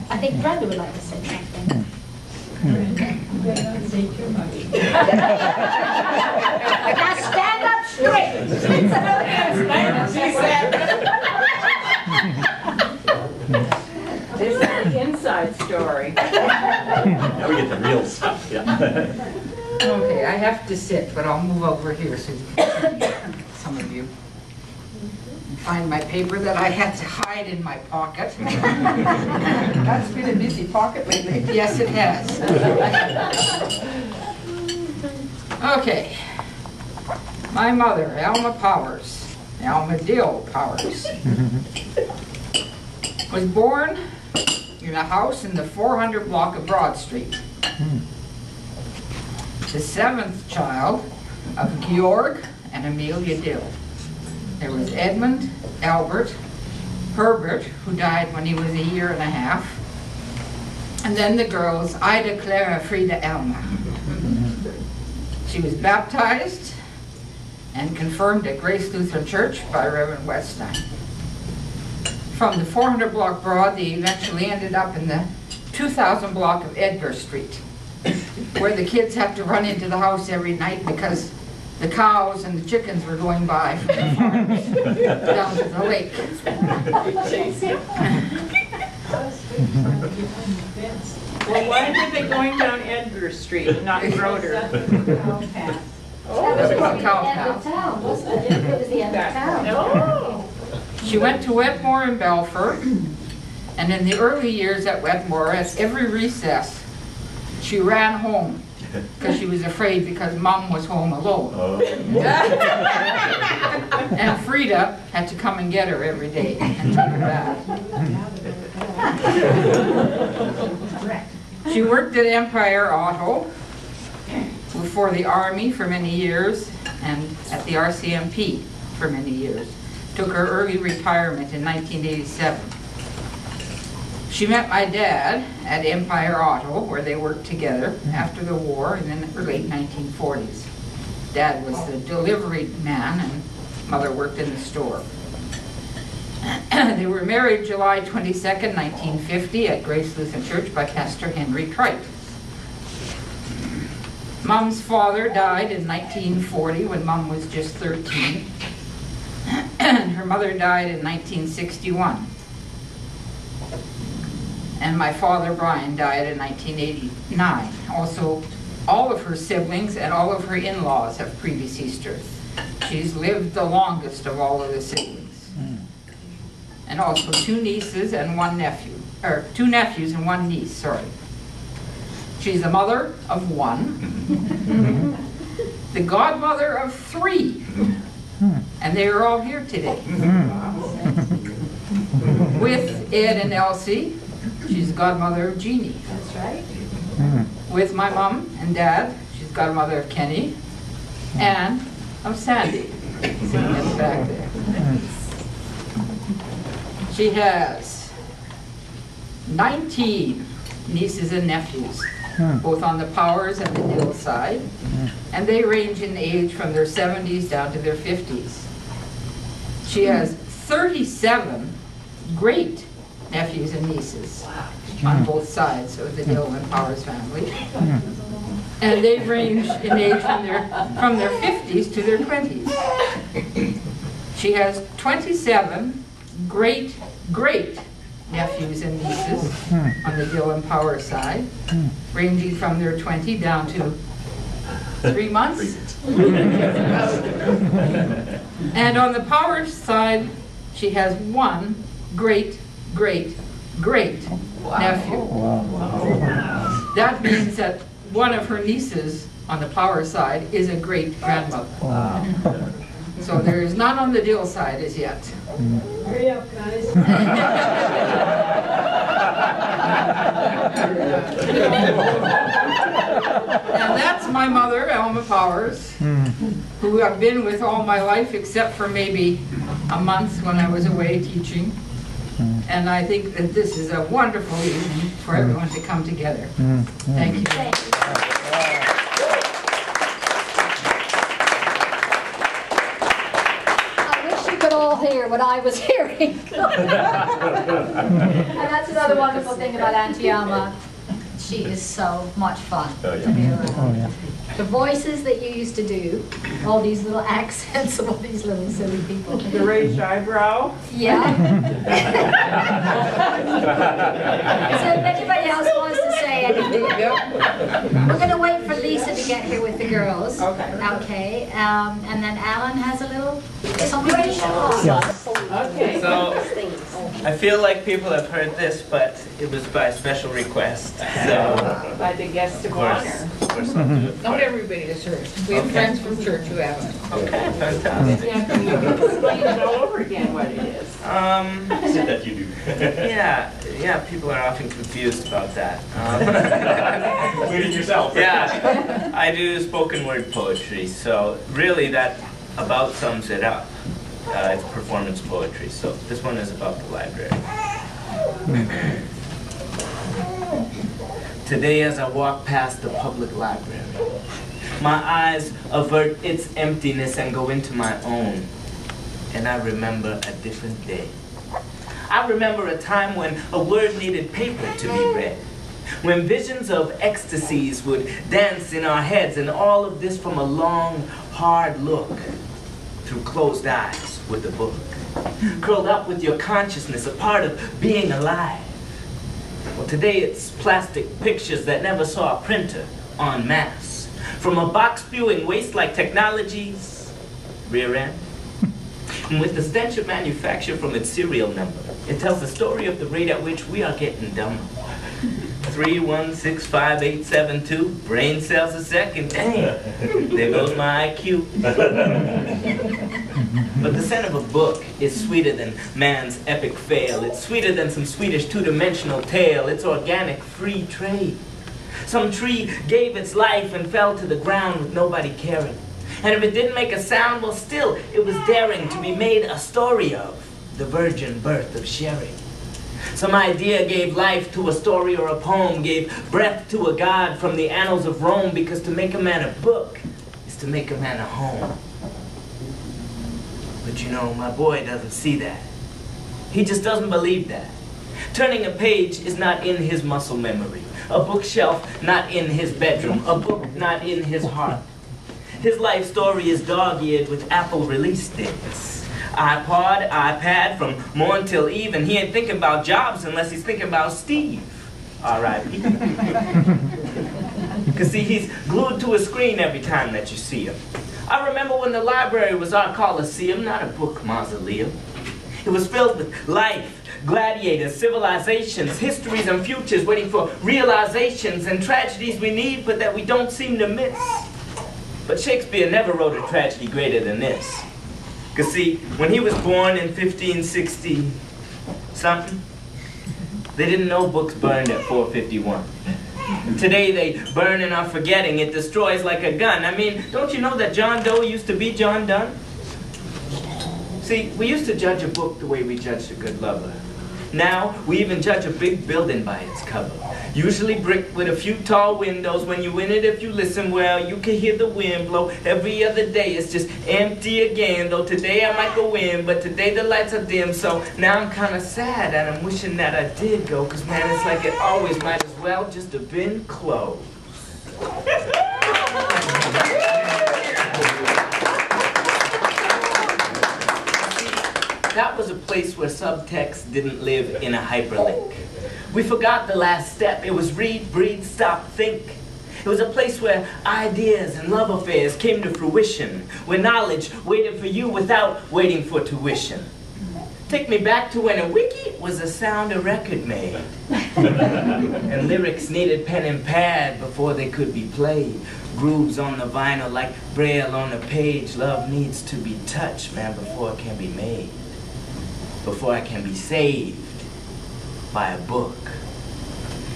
I think Brenda would like to say something. Now stand up straight. This is the inside story. Now we get the real stuff, yeah. Okay, I have to sit, but I'll move over here so you can see some of you. Find my paper that I had to hide in my pocket. That's been a busy pocket lately. Yes, it has. Okay. My mother, Alma Powers, Alma Dill Powers, was born in a house in the 400 block of Broad Street. The seventh child of Georg and Amelia Dill. There was Edmund, Albert, Herbert, who died when he was 1.5 years, and then the girls, Ida, Clara, Frida, Alma. She was baptized and confirmed at Grace Lutheran Church by Reverend Weststein. From the 400 block Broad, they eventually ended up in the 2000 block of Edgar Street, where the kids have to run into the house every night because the cows and the chickens were going by from the farms down to the lake. Well, why were they going down Edgar Street, not Broder? Oh, that was Cow the end of town, wasn't it? It was the end of town. Oh. She went to Wetmore in Belfort, and in the early years at Wetmore, at every recess, she ran home because she was afraid because Mom was home alone. Oh. And Frida had to come and get her every day and take her back. She worked at Empire Auto for the Army for many years and at the RCMP for many years. Took her early retirement in 1987. She met my dad at Empire Auto, where they worked together after the war in the late 1940s. Dad was the delivery man and Mother worked in the store. They were married July 22nd, 1950 at Grace Lutheran Church by Pastor Henry Trite. Mom's father died in 1940 when Mom was just 13. And her mother died in 1961. And my father, Brian, died in 1989. Also, all of her siblings and all of her in-laws have predeceased her. She's lived the longest of all of the siblings. And also 2 nieces and 1 nephew, or 2 nephews and 1 niece, sorry. She's a mother of 1, the godmother of 3, and they are all here today. With Ed and Elsie, she's godmother of Jeannie. That's right. With my mom and dad, she's godmother of Kenny, and of Sandy, sitting in the back there. She has 19 nieces and nephews, both on the Powers and the Dill side, and they range in age from their 70s down to their 50s. She has 37 great nephews and nieces on both sides of the Dill and Powers family, and they range in age from their 50s to their 20s. She has 27 great nephews and nieces on the Dill and Power side, ranging from their 20 down to 3 months. And on the Power side, she has 1 great nephew. That means that one of her nieces on the Power side is a great grandmother. So there is none on the Dill side as yet. Hurry up, guys. And that's my mother, Alma Powers, who I've been with all my life except for maybe a month when I was away teaching. And I think that this is a wonderful evening for everyone to come together. Thank you. Thank you. I wish you could all all hear what I was hearing. And that's another wonderful thing about Auntie Alma. She is so much fun to be around. Oh, yeah. The voices that you used to do, all these little accents of all these little silly people. The raised eyebrow. Yeah. So if anybody else wants to say anything, we're going to wait for Lisa to get here with the girls. Okay. Okay. And then Alan has a little something to show us. Okay. So, I feel like people have heard this, but it was by special request. So, By the guest of of course, honor. of course I'll do it. Not everybody has heard. We have friends from church who haven't. Okay, fantastic. Yeah, can you explain it all over again what it is? Said that you do. Yeah, people are often confused about that. Including yourself. Yeah, I do spoken word poetry, so really that about sums it up. It's performance poetry, so this one is about the library. Today as I walk past the public library, my eyes avert its emptiness and go into my own, and I remember a different day. I remember a time when a word needed paper to be read, when visions of ecstasies would dance in our heads, and all of this from a long, hard look through closed eyes with a book, curled up with your consciousness, a part of being alive. Well, today it's plastic pictures that never saw a printer en masse, from a box-spewing waste like technology's rear end. And with the stench of manufacture from its serial number, it tells the story of the rate at which we are getting dumber. 3165872 brain cells a second. Dang, there goes my IQ. But the scent of a book is sweeter than man's epic fail. It's sweeter than some Swedish two-dimensional tale. It's organic free trade. Some tree gave its life and fell to the ground with nobody caring. And if it didn't make a sound, well, still, it was daring to be made a story of the virgin birth of sharing. Some idea gave life to a story or a poem, gave breath to a god from the annals of Rome, because to make a man a book is to make a man a home. But you know, my boy doesn't see that. He just doesn't believe that. Turning a page is not in his muscle memory. A bookshelf not in his bedroom. A book not in his heart. His life story is dog-eared with Apple release dates. iPod, iPad, from morn till eve, and he ain't thinking about Jobs unless he's thinking about Steve. R.I.P. Because see, he's glued to a screen every time that you see him. I remember when the library was our coliseum, not a book mausoleum. It was filled with life, gladiators, civilizations, histories and futures, waiting for realizations and tragedies we need but that we don't seem to miss. But Shakespeare never wrote a tragedy greater than this. Because see, when he was born in 1560-something, they didn't know books burned at 451. Today they burn and are forgetting. It destroys like a gun. I mean, don't you know that John Doe used to be John Donne? See, we used to judge a book the way we judged a good lover. Now, we even judge a big building by its cover. Usually brick with a few tall windows. When you in it, if you listen well, you can hear the wind blow. Every other day it's just empty again. Though today I might go in, but today the lights are dim. So now I'm kind of sad and I'm wishing that I did go. Cause man, it's like it always might as well just have been closed. That was a place where subtext didn't live in a hyperlink. We forgot the last step. It was read, breathe, stop, think. It was a place where ideas and love affairs came to fruition, where knowledge waited for you without waiting for tuition. Take me back to when a wiki was the sound a record made. And lyrics needed pen and pad before they could be played. Grooves on the vinyl like braille on the page. Love needs to be touched, man, before it can be made. Before I can be saved by a book.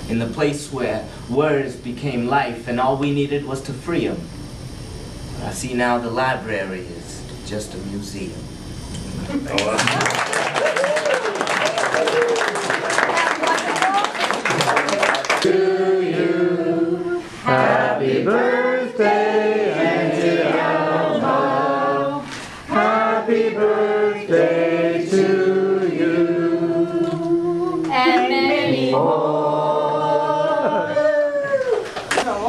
In the place where words became life and all we needed was to free them. I see now the library is just a museum. To you, happy birthday, Auntie Alma. Happy birthday.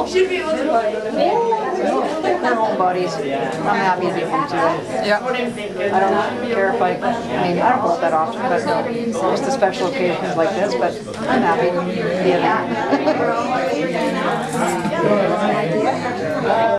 Should be able to. They're home buddies. I'm happy to be home too. Yeah. I don't care if I mean, I don't go out that often, but just the special occasions like this, but I'm happy to be at home.